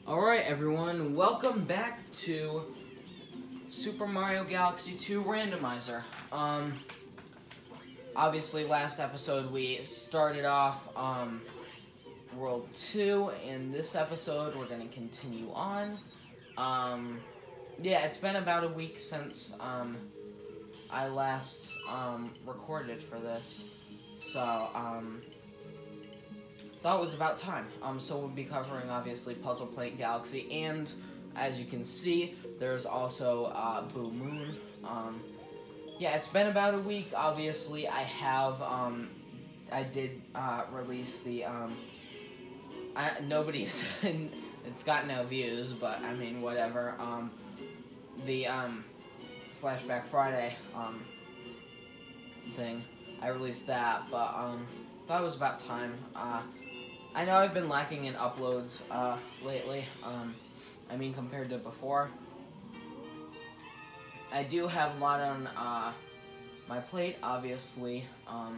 Alright everyone, welcome back to Super Mario Galaxy 2 Randomizer. Obviously last episode we started off World 2, and this episode we're going to continue on. Yeah, it's been about a week since I last recorded for this, so thought it was about time. So we'll be covering, obviously, Puzzle Planet Galaxy, and as you can see, there's also Boo Moon. Yeah, it's been about a week. Obviously, I have, I did release the, nobody's, it's got no views, but, I mean, whatever, the, Flashback Friday, thing, I released that, but, thought it was about time. I know I've been lacking in uploads lately, I mean compared to before. I do have a lot on my plate, obviously. I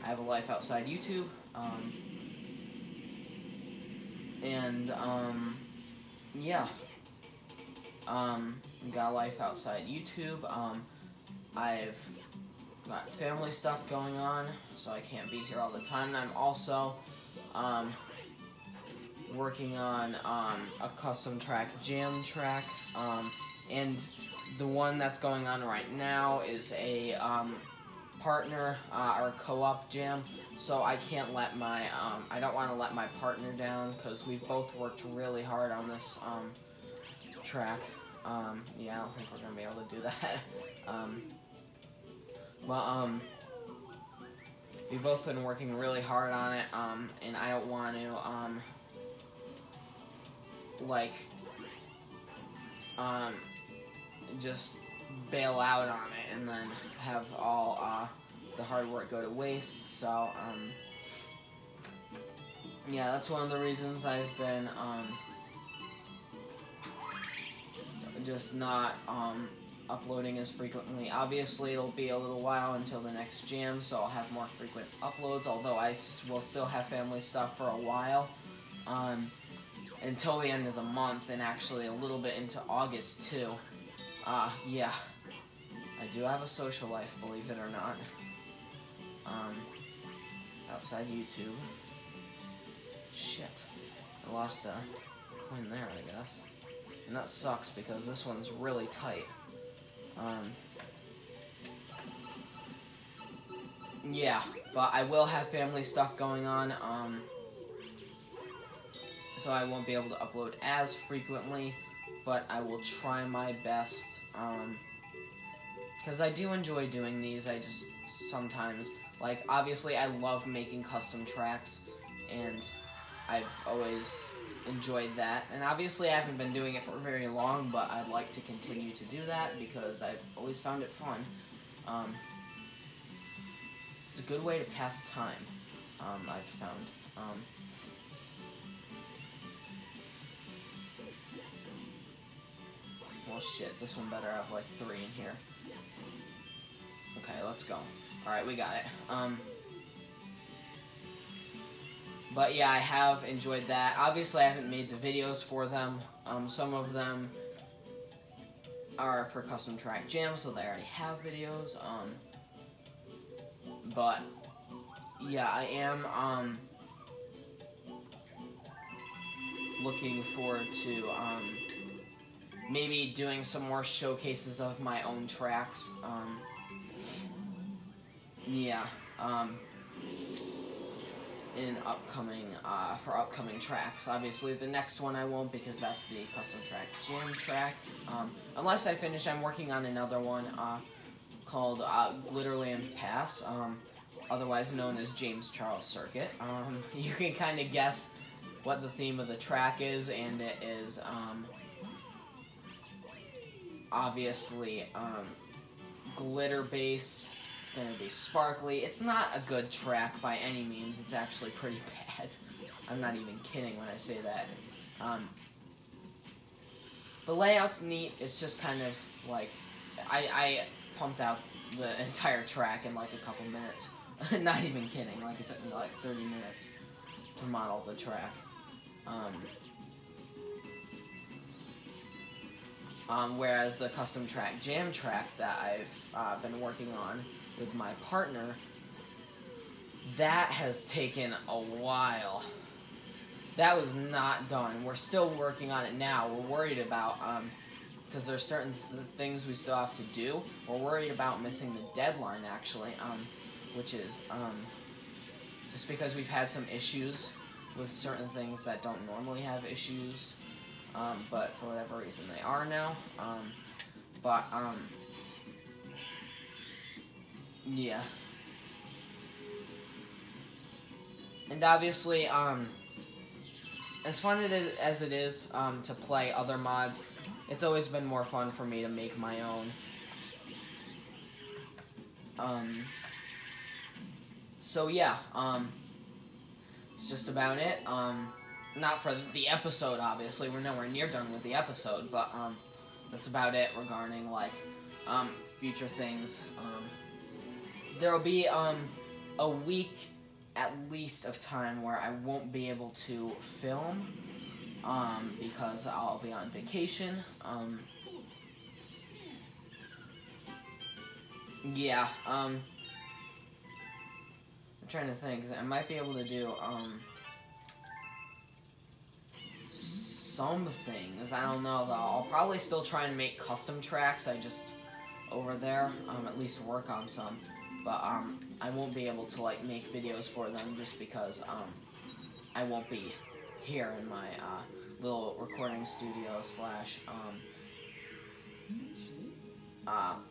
have a life outside YouTube, and yeah. Got a life outside YouTube. I've got family stuff going on, so I can't be here all the time. And I'm also working on a custom track jam track, and the one that's going on right now is a partner or co-op jam, so I can't let my I don't want to let my partner down because we've both worked really hard on this track. Yeah, I don't think we're gonna be able to do that. We've both been working really hard on it, and I don't want to, just bail out on it and then have all, the hard work go to waste, so, yeah, that's one of the reasons I've been, just not, uploading as frequently. Obviously, it'll be a little while until the next jam, so I'll have more frequent uploads, although I will still have family stuff for a while, until the end of the month, and actually a little bit into August, too. Yeah, I do have a social life, believe it or not, outside YouTube. Shit, I lost a coin there, I guess, and that sucks, because this one's really tight. Yeah, but I will have family stuff going on, so I won't be able to upload as frequently, but I will try my best, because I do enjoy doing these. I just sometimes, like, obviously I love making custom tracks, and I've always enjoyed that, and obviously I haven't been doing it for very long, but I'd like to continue to do that because I've always found it fun. It's a good way to pass time, I've found. Well, shit, this one better have like 3 in here. Okay, let's go. Alright, we got it. But yeah, I have enjoyed that. Obviously, I haven't made the videos for them. Some of them are for custom track jams, so they already have videos. But yeah, I am looking forward to maybe doing some more showcases of my own tracks. Yeah. In upcoming, for upcoming tracks. Obviously, the next one I won't, because that's the custom track jam track. Unless I finish, I'm working on another one, called, Glitterland Pass, otherwise known as James Charles Circuit. You can kind of guess what the theme of the track is, and it is, obviously, glitter-based. It's going to be sparkly. It's not a good track by any means. It's actually pretty bad. I'm not even kidding when I say that. The layout's neat. It's just kind of like, I pumped out the entire track in like a couple minutes. Not even kidding. Like, it took me like 30 minutes to model the track. Whereas the custom track jam track that I've been working on with my partner, that has taken a while. That was not done. We're still working on it now. We're worried about, because there's certain things we still have to do. We're worried about missing the deadline, actually, which is just because we've had some issues with certain things that don't normally have issues, but for whatever reason they are now. Yeah. And obviously, as fun as it is to play other mods, it's always been more fun for me to make my own. So yeah, it's just about it. Not for the episode, obviously. We're nowhere near done with the episode, but that's about it regarding like future things. There'll be a week at least of time where I won't be able to film because I'll be on vacation. Yeah, I'm trying to think. I might be able to do some things. I don't know though. I'll probably still try and make custom tracks. I just over there at least work on some. But I won't be able to like make videos for them just because I won't be here in my little recording studio slash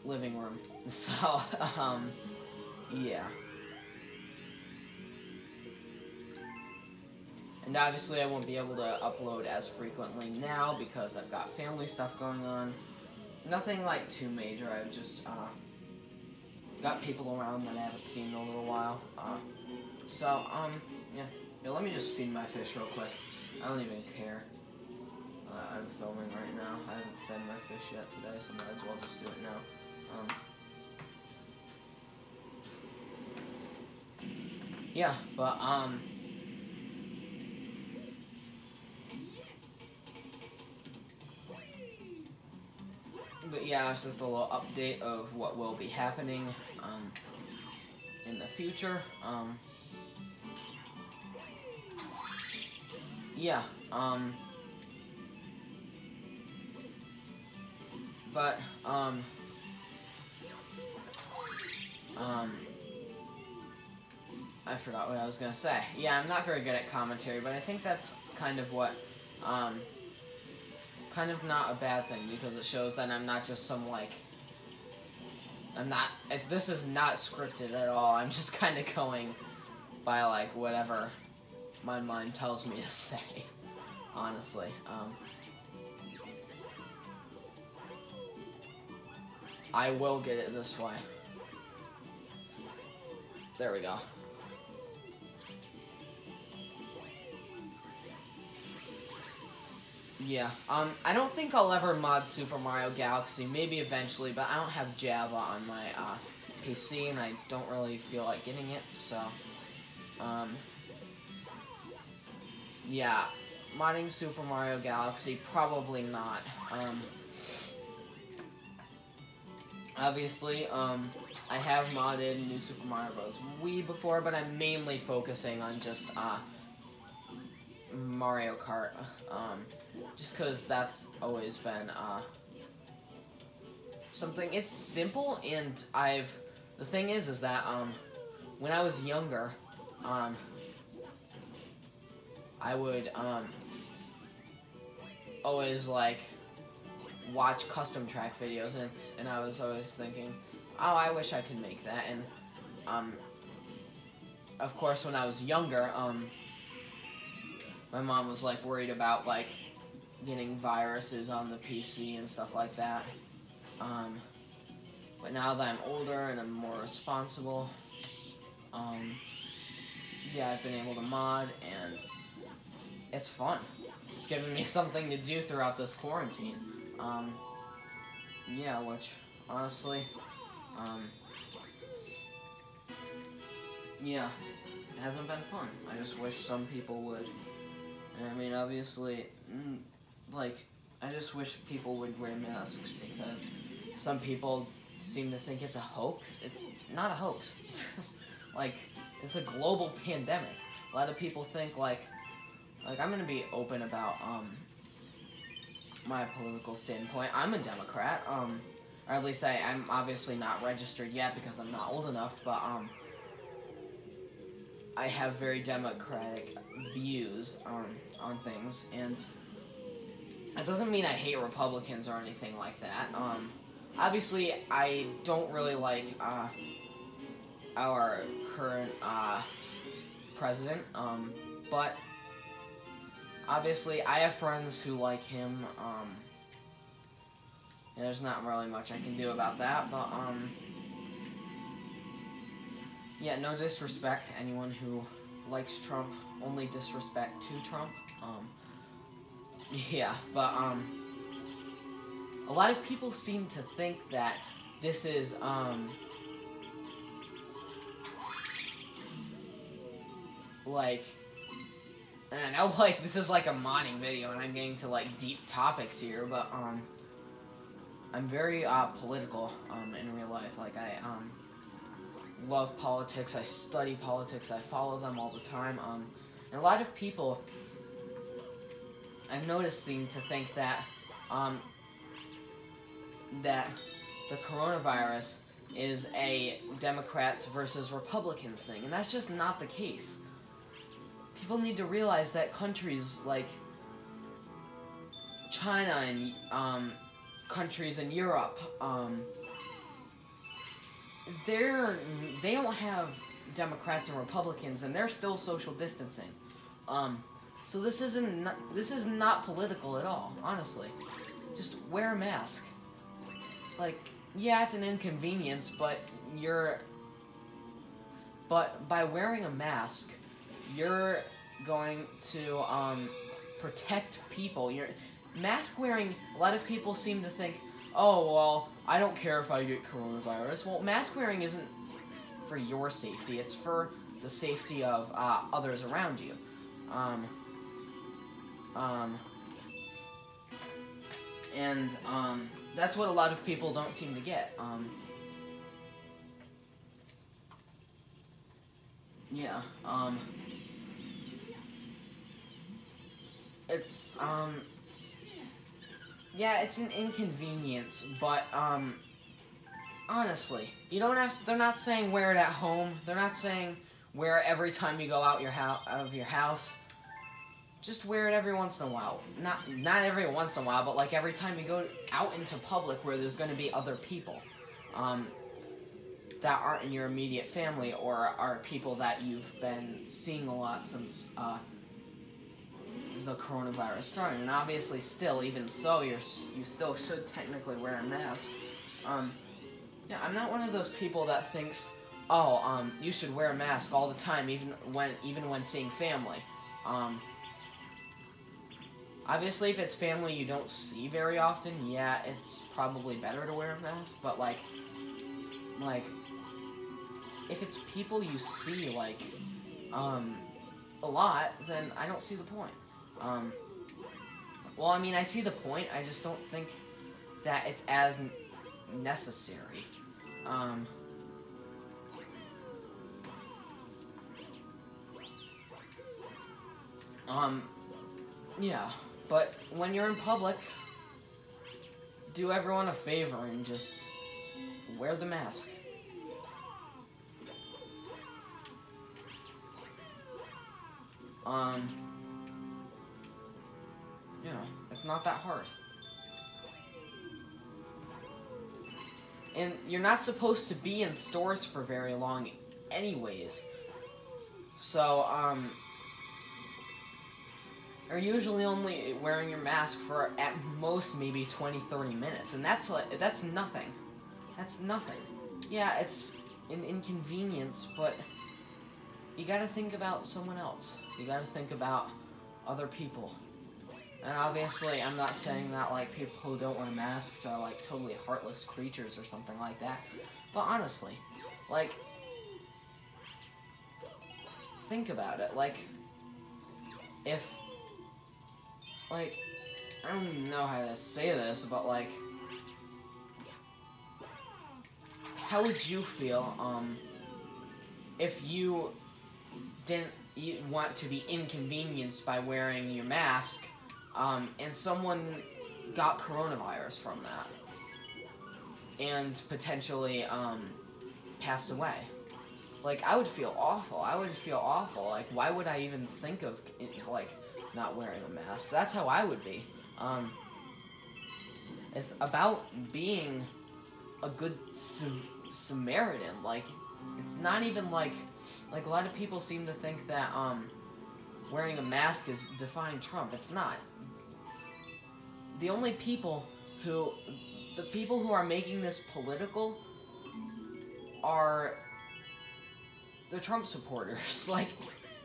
living room. So yeah. And obviously I won't be able to upload as frequently now because I've got family stuff going on. Nothing like too major. I've just got people around that I haven't seen in a little while. Yeah, let me just feed my fish real quick. I don't even care. I'm filming right now. I haven't fed my fish yet today, so might as well just do it now. Yeah, but yeah, it's just a little update of what will be happening in the future. Yeah, I forgot what I was gonna say. Yeah, I'm not very good at commentary, but I think that's kind of what, kind of not a bad thing, because it shows that I'm not just some, like, this is not scripted at all. I'm just kind of going by, like, whatever my mind tells me to say, honestly. I will get it this way. There we go. Yeah, I don't think I'll ever mod Super Mario Galaxy, maybe eventually, but I don't have Java on my, PC, and I don't really feel like getting it, so, yeah, modding Super Mario Galaxy, probably not. Obviously, I have modded New Super Mario Bros. Wii before, but I'm mainly focusing on just, Mario Kart, just because that's always been, something, it's simple, and the thing is that, when I was younger, I would, always, like, watch custom track videos, and I was always thinking, oh, I wish I could make that, and, of course, when I was younger, my mom was, like, worried about, like, getting viruses on the PC and stuff like that. But now that I'm older and I'm more responsible, yeah, I've been able to mod, and it's fun. It's given me something to do throughout this quarantine. Yeah, which, honestly, yeah, it hasn't been fun. I just wish some people would. And I mean, obviously, like, I just wish people would wear masks because some people seem to think it's a hoax. It's not a hoax. Like, it's a global pandemic. A lot of people think, like I'm gonna be open about, my political standpoint. I'm a Democrat, or at least I'm obviously not registered yet because I'm not old enough, but, I have very democratic views, on things, and that doesn't mean I hate Republicans or anything like that. Obviously, I don't really like, our current, president, but obviously I have friends who like him, yeah, there's not really much I can do about that, but, yeah, no disrespect to anyone who likes Trump, only disrespect to Trump, yeah, but, a lot of people seem to think that this is, like, and I know, like, this is like a modding video and I'm getting to, like, deep topics here, but, I'm very, political, in real life. Like, I, love politics, I study politics, I follow them all the time, and a lot of people I've noticed seem to think that, that the coronavirus is a Democrats versus Republicans thing, and that's just not the case. People need to realize that countries like China and countries in Europe, they don't have Democrats and Republicans, and they're still social distancing. So this is not political at all, honestly. Just wear a mask. Like, yeah, it's an inconvenience, but by wearing a mask, you're going to, protect people. Mask wearing, a lot of people seem to think, oh, well, I don't care if I get coronavirus. Well, mask wearing isn't for your safety, it's for the safety of, others around you. That's what a lot of people don't seem to get. Yeah, it's, yeah, it's an inconvenience, but, honestly, you don't have, they're not saying wear it at home, they're not saying wear it every time you go out of your house. Just wear it every once in a while. Not every once in a while, but like every time you go out into public where there's going to be other people, that aren't in your immediate family or are people that you've been seeing a lot since, the coronavirus started. And obviously still, even so, you still should technically wear a mask. Yeah, I'm not one of those people that thinks, oh, you should wear a mask all the time, even when seeing family. Obviously, if it's family you don't see very often, yeah, it's probably better to wear a mask, but, like, if it's people you see, like, a lot, then I don't see the point. Well, I mean, I see the point, I just don't think that it's as necessary. Yeah, but when you're in public, do everyone a favor and just wear the mask. Yeah, it's not that hard. And you're not supposed to be in stores for very long anyways. So, you're usually only wearing your mask for at most maybe 20-30 minutes, and that's nothing. That's nothing. Yeah, it's an inconvenience, but you gotta think about someone else. You gotta think about other people. And obviously, I'm not saying that, like, people who don't wear masks are, like, totally heartless creatures or something like that. But honestly, like, think about it. Like, if, like, I don't even know how to say this, but like, how would you feel, if you didn't want to be inconvenienced by wearing your mask, and someone got coronavirus from that, and potentially, passed away? Like, I would feel awful. I would feel awful. Like, why would I even think of, like, not wearing a mask? That's how I would be. It's about being a good Samaritan. Like, it's not even like a lot of people seem to think that, wearing a mask is defying Trump. It's not. The only people who are making this political are the Trump supporters. Like,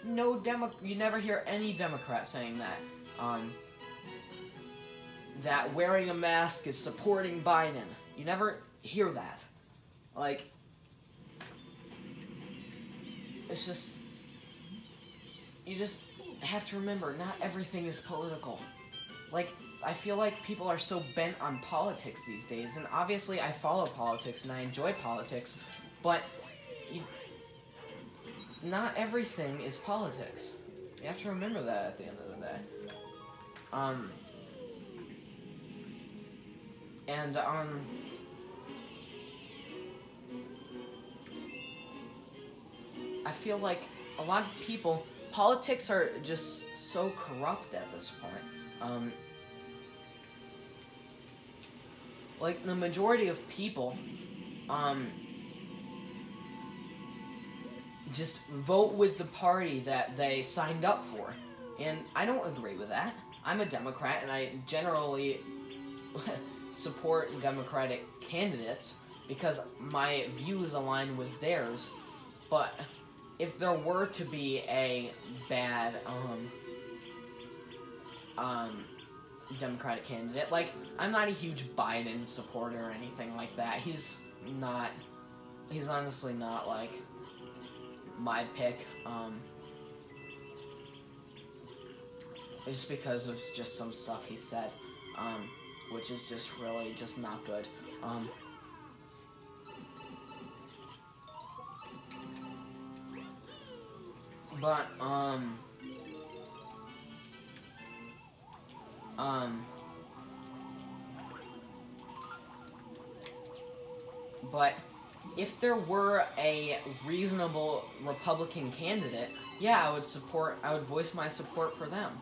you never hear any Democrat saying that, that wearing a mask is supporting Biden. You never hear that. Like, it's just, you just have to remember, not everything is political. Like, I feel like people are so bent on politics these days, and obviously I follow politics and I enjoy politics, but not everything is politics. You have to remember that at the end of the day. I feel like a lot of people, politics are just so corrupt at this point. Like, the majority of people, just vote with the party that they signed up for. And I don't agree with that. I'm a Democrat, and I generally support Democratic candidates because my views align with theirs. But if there were to be a bad, Democratic candidate, like, I'm not a huge Biden supporter or anything like that. He's honestly not, like, my pick, just because of just some stuff he said, which is just really just not good. But if there were a reasonable Republican candidate, yeah, I would voice my support for them.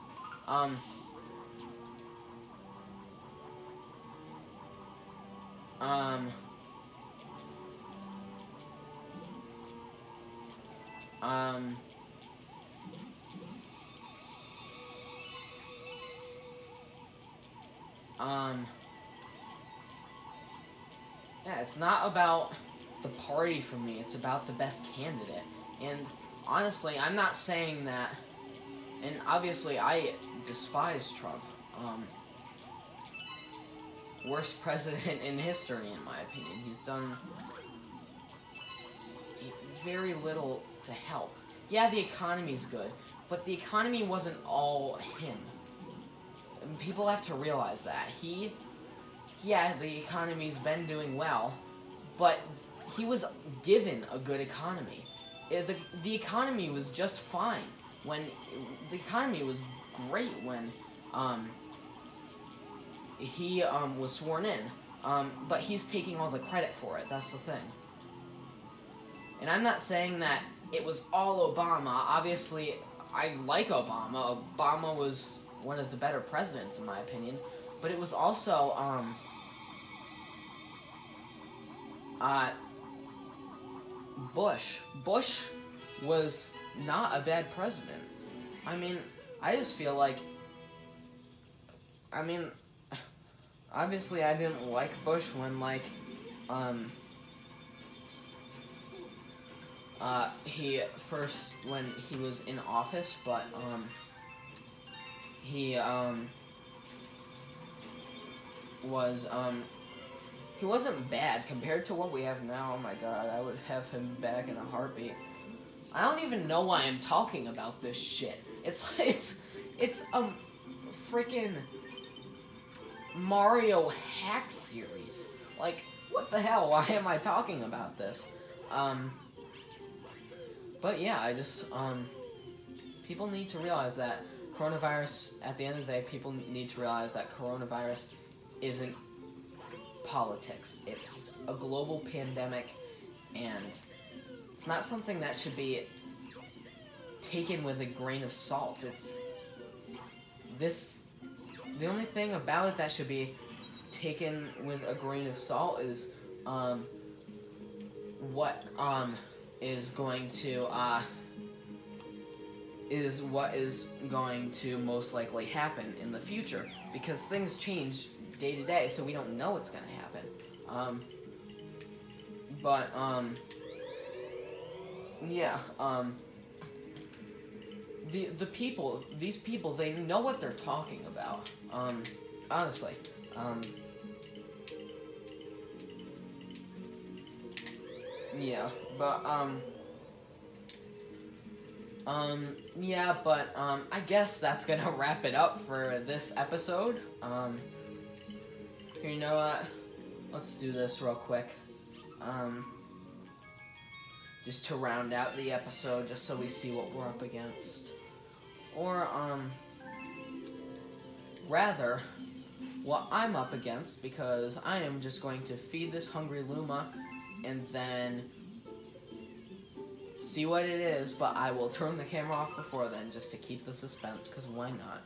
Yeah, it's not about the party for me, it's about the best candidate. And honestly, I'm not saying that, and obviously I despise Trump. Worst president in history, in my opinion. He's done very little to help. Yeah, the economy's good, but the economy wasn't all him. And people have to realize that. Yeah, the economy's been doing well, but he was given a good economy. The economy was just fine when... The economy was great when, he, was sworn in. But he's taking all the credit for it, that's the thing. And I'm not saying that it was all Obama. Obviously, I like Obama. Obama was one of the better presidents, in my opinion. But it was also, Bush. Bush was not a bad president. I mean, I just feel like... I mean, obviously I didn't like Bush when, like, when he was in office, but, he wasn't bad compared to what we have now. Oh my god, I would have him back in a heartbeat. I don't even know why I'm talking about this shit. It's freaking Mario hack series. Like, what the hell? Why am I talking about this? But yeah, I just, people need to realize that coronavirus, at the end of the day, people need to realize that coronavirus isn't politics. It's a global pandemic, and it's not something that should be taken with a grain of salt. The only thing about it that should be taken with a grain of salt is, what is going to most likely happen in the future, because things change day to day, so we don't know what's going to happen. These people, they know what they're talking about. Honestly. I guess that's gonna wrap it up for this episode. Here, you know what? Let's do this real quick. Just to round out the episode, just so we see what we're up against. Or, rather, what I'm up against, because I am just going to feed this hungry Luma, and then see what it is, but I will turn the camera off before then, just to keep the suspense, because why not?